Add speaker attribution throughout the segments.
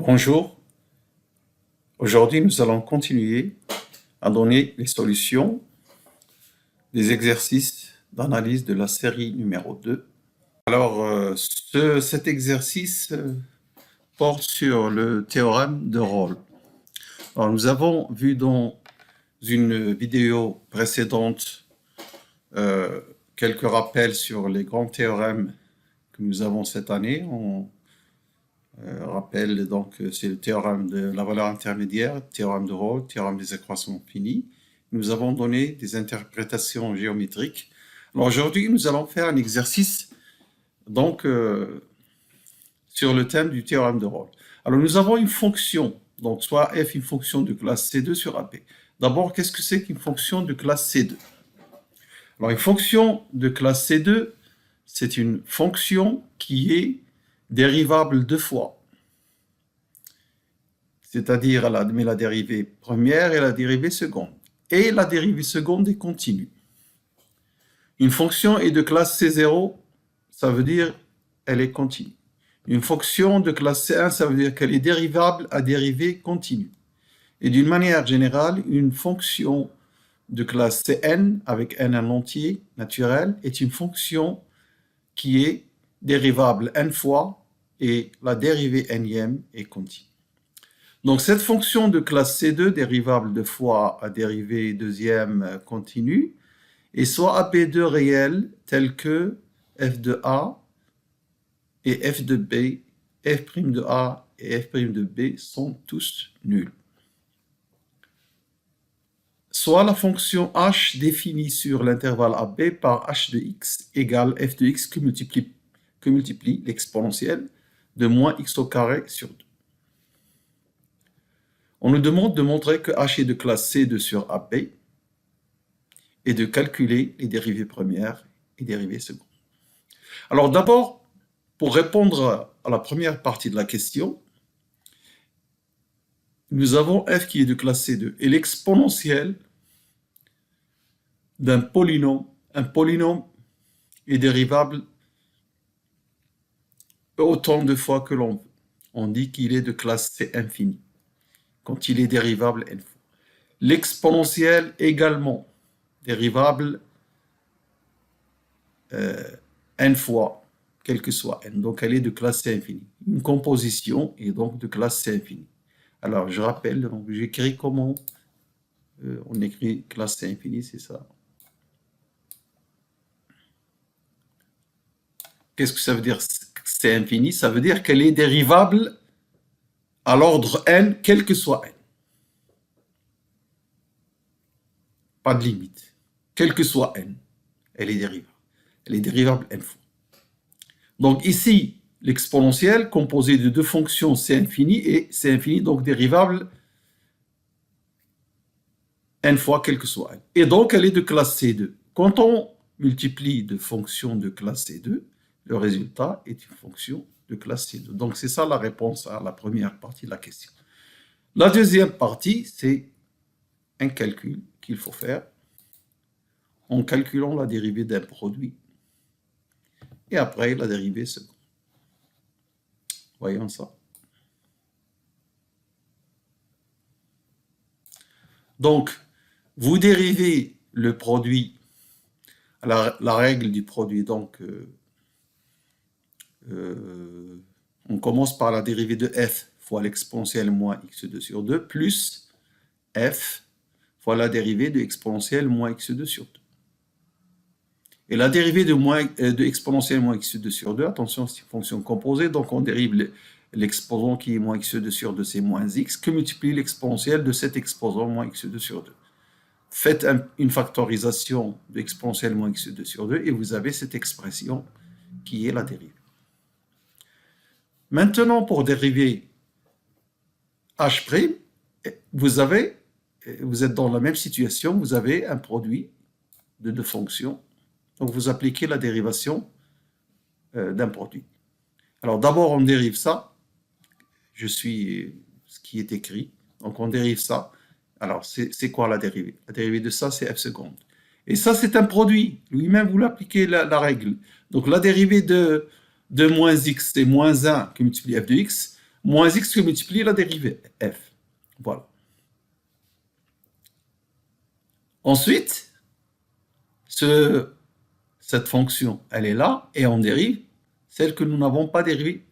Speaker 1: Bonjour, aujourd'hui nous allons continuer à donner les solutions des exercices d'analyse de la série numéro 2. Alors cet exercice porte sur le théorème de Rolle. Alors, nous avons vu dans une vidéo précédente quelques rappels sur les grands théorèmes que nous avons cette année. On rappelle donc c'est le théorème de la valeur intermédiaire, théorème de Rolle, théorème des équations finies. Nous avons donné des interprétations géométriques. Alors aujourd'hui, nous allons faire un exercice donc sur le thème du théorème de Rolle. Alors nous avons une fonction, donc soit f une fonction de classe C2 sur AP. D'abord, qu'est-ce que c'est qu'une fonction de classe C2? Alors une fonction de classe C2, c'est une fonction qui est dérivable deux fois. C'est-à-dire elle admet la dérivée première et la dérivée seconde. Et la dérivée seconde est continue. Une fonction est de classe C0, ça veut dire elle est continue. Une fonction de classe C1, ça veut dire qu'elle est dérivable à dérivée continue. Et d'une manière générale, une fonction de classe Cn, avec n en entier naturel, est une fonction qui est dérivable n fois et la dérivée nème est continue. Donc cette fonction de classe C2, dérivable deux fois à dérivée deuxième continue, est soit AP2 réel tel que f de A et f de B, f' de A et f' de B sont tous nuls. Soit la fonction h définie sur l'intervalle AB par h de x égale f de x que multiplie l'exponentielle de moins x au carré sur 2. On nous demande de montrer que h est de classe C2 sur AB et de calculer les dérivées premières et dérivées secondes. Alors d'abord, pour répondre à la première partie de la question, nous avons f qui est de classe C2 et l'exponentielle d'un polynôme. Un polynôme est dérivable autant de fois que l'on veut. On dit qu'il est de classe C infinie quand il est dérivable n fois. L'exponentielle également dérivable n fois, quel que soit n. Donc elle est de classe C infinie. Une composition est donc de classe C infinie. Alors je rappelle, j'écris comment on écrit classe C infinie, c'est ça. Qu'est-ce que ça veut dire C infinie? Ça veut dire qu'elle est dérivable à l'ordre n, quel que soit n. Pas de limite. Quel que soit n, elle est dérivable. Elle est dérivable n fois. Donc ici, l'exponentielle composée de deux fonctions C infini et C infini, donc dérivable n fois quel que soit n. Et donc elle est de classe C2. Quand on multiplie deux fonctions de classe C2, le résultat est une fonction de classe C2. Donc c'est ça la réponse à la première partie de la question. La deuxième partie, c'est un calcul qu'il faut faire en calculant la dérivée d'un produit et après la dérivée seconde. Voyons ça. Donc, vous dérivez le produit, la règle du produit, donc on commence par la dérivée de f fois l'exponentielle moins x2 sur 2 plus f fois la dérivée de exponentielle moins x2 sur 2. Et la dérivée de exponentielle moins x2 sur 2, attention, c'est une fonction composée, donc on dérive l'exposant qui est moins x2 sur 2, c'est moins x, que multiplie l'exponentielle de cet exposant moins x2 sur 2. Faites une factorisation de exponentielle moins x2 sur 2 et vous avez cette expression qui est la dérivée. Maintenant, pour dériver h', vous êtes dans la même situation, vous avez un produit de deux fonctions, donc vous appliquez la dérivation d'un produit. Alors d'abord, on dérive ça, je suis ce qui est écrit, donc on dérive ça. Alors c'est quoi la dérivée? La dérivée de ça, c'est f seconde. Et ça, c'est un produit, lui-même, vous l'appliquez la règle. Donc la dérivée de moins x, c'est moins 1 qui multiplie f de x, moins x que multiplie la dérivée f. Voilà. Ensuite, cette fonction, elle est là, et on dérive celle que nous n'avons pas dérivée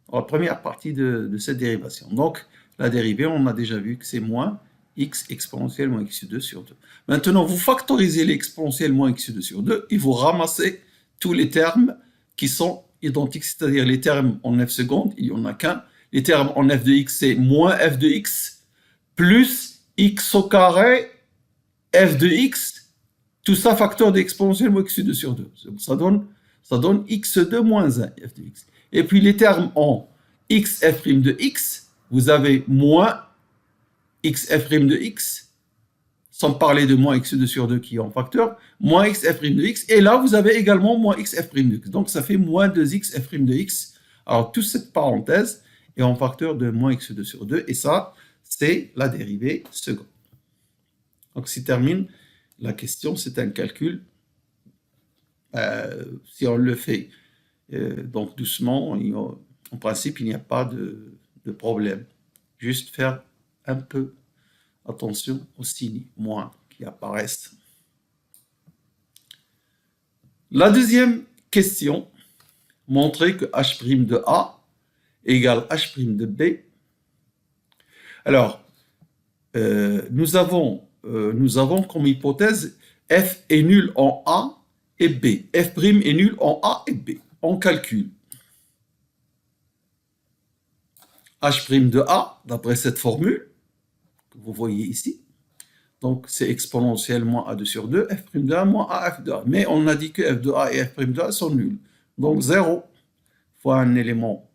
Speaker 1: dans la première partie de cette dérivation. Donc, la dérivée, on a déjà vu que c'est moins x exponentielle moins x2 sur 2. Maintenant, vous factorisez l'exponentielle moins x2 sur 2 et vous ramassez tous les termes qui sont identiques, c'est-à-dire les termes en f seconde, il n'y en a qu'un. Les termes en f de x, c'est moins f de x plus x au carré f de x, tout ça facteur d'exponentielle moins x2 sur 2. Ça donne x2 moins 1 f de x. Et puis les termes en x f' de x, vous avez moins x f' de x, sans parler de moins x2 sur 2 qui est en facteur, moins x f' de x, et là vous avez également moins x f' de x. Donc ça fait moins 2x f' de x. Alors toute cette parenthèse est en facteur de moins x2 sur 2, et ça, c'est la dérivée seconde. Donc si termine la question, c'est un calcul. Si on le fait donc doucement, en principe, il n'y a pas de problème. Juste faire un peu attention aux signes moins qui apparaissent. La deuxième question montrait que h' de A égale h' de B. Alors, nous avons comme hypothèse f est nul en A et B. F' est nul en A et B. On calcule h' de A, d'après cette formule, que vous voyez ici. Donc, c'est exponentielle moins A2 sur 2, f' de A moins A f de A. Mais on a dit que f de A et f' de A sont nuls. Donc, 0 fois un élément,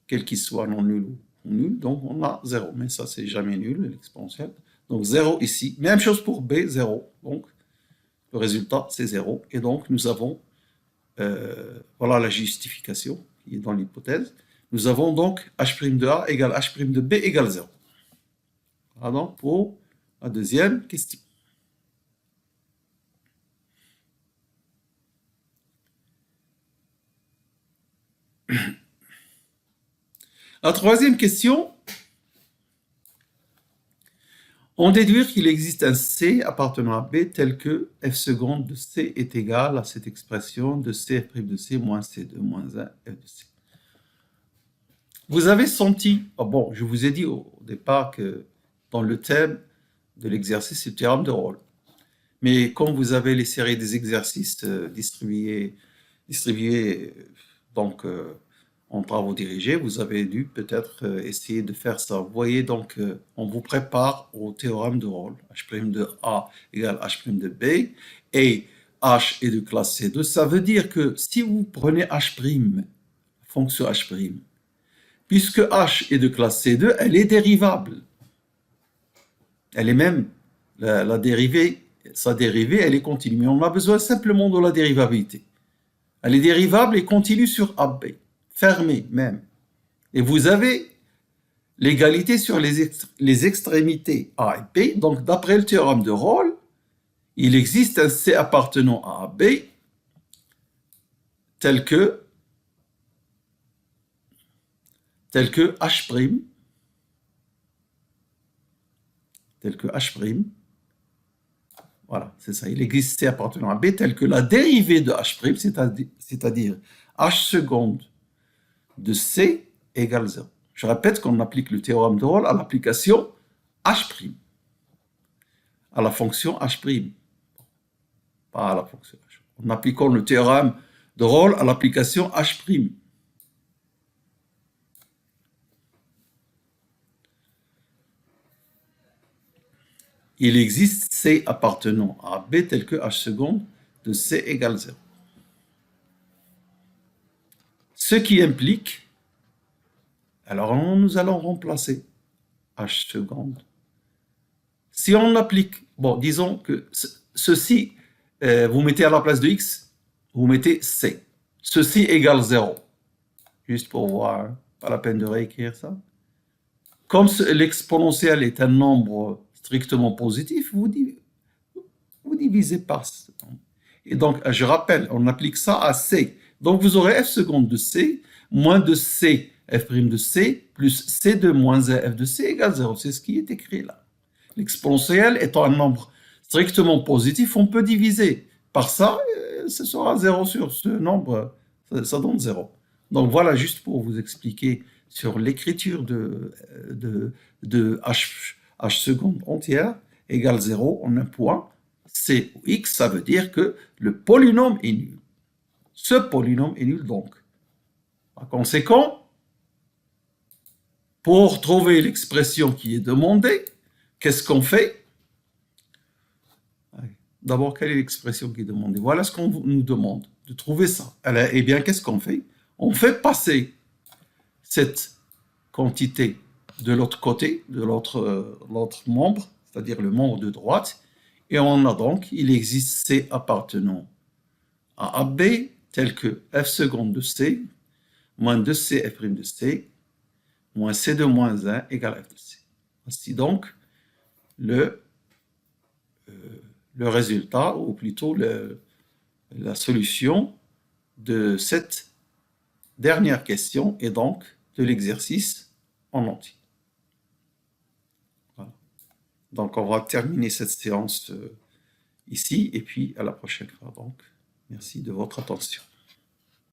Speaker 1: quel qu'il soit, non nul ou nul, donc on a 0. Mais ça, c'est jamais nul, l'exponentielle. Donc, 0 ici. Même chose pour B, 0. Donc, le résultat, c'est 0. Et donc, nous avons, voilà la justification qui est dans l'hypothèse. Nous avons donc h' de A égale h' de B égale 0. Voilà donc pour la deuxième question. La troisième question, on déduit qu'il existe un C appartenant à B tel que f seconde de C est égal à cette expression de C f' de C moins C2 moins 1 f de C. Vous avez senti, bon, je vous ai dit au départ que dans le thème de l'exercice, c'est le théorème de Rolle. Mais comme vous avez les séries des exercices distribués donc en travaux dirigés, vous avez dû peut-être essayer de faire ça. Vous voyez donc, on vous prépare au théorème de Rolle. H' de A égale H' de B, et H est de classe C2. Ça veut dire que si vous prenez H', fonction H', puisque H est de classe C2, elle est dérivable. Elle est même, la dérivée, sa dérivée, elle est continue. Mais on a besoin simplement de la dérivabilité. Elle est dérivable et continue sur AB, fermée même. Et vous avez l'égalité sur les extrémités A et B. Donc, d'après le théorème de Rolle, il existe un C appartenant à AB tel que H', voilà, c'est ça, il existe C appartenant à B tel que la dérivée de H', c'est-à-dire H seconde de C égale 0. Je répète qu'on applique le théorème de Rolle à l'application H', à la fonction H', pas à la fonction H'. En appliquant le théorème de Rolle à l'application H'. Il existe C appartenant à B tel que H seconde de C égale 0. Ce qui implique, alors nous allons remplacer H seconde. Si on applique, bon, disons que ceci, vous mettez à la place de X, vous mettez C. Ceci égale 0. Juste pour voir, pas la peine de réécrire ça. Comme l'exponentiel est un nombre strictement positif, vous divisez par C. Et donc, je rappelle, on applique ça à C. Donc, vous aurez f seconde de C, moins de C f' de c plus c2 moins 1 f de c égale 0. C'est ce qui est écrit là. L'exponentiel étant un nombre strictement positif, on peut diviser par ça, ce sera 0 sur ce nombre, ça donne 0. Donc voilà, juste pour vous expliquer sur l'écriture de h seconde entière égale 0 en un point, c ou x, ça veut dire que le polynôme est nul. Ce polynôme est nul donc. Par conséquent, pour trouver l'expression qui est demandée, qu'est-ce qu'on fait? D'abord, quelle est l'expression qui est demandée? Voilà ce qu'on nous demande, de trouver ça. Eh bien, qu'est-ce qu'on fait? On fait passer cette quantité de l'autre côté, de l'autre membre, c'est-à-dire le membre de droite, et on a donc, il existe C appartenant à AB, tel que f seconde de C, moins 2C f' de C, moins C2 moins 1 égale f de C. Voici donc le résultat, ou plutôt la solution de cette dernière question et donc de l'exercice en entier. Voilà. Donc on va terminer cette séance ici et puis à la prochaine fois. Donc, merci de votre attention.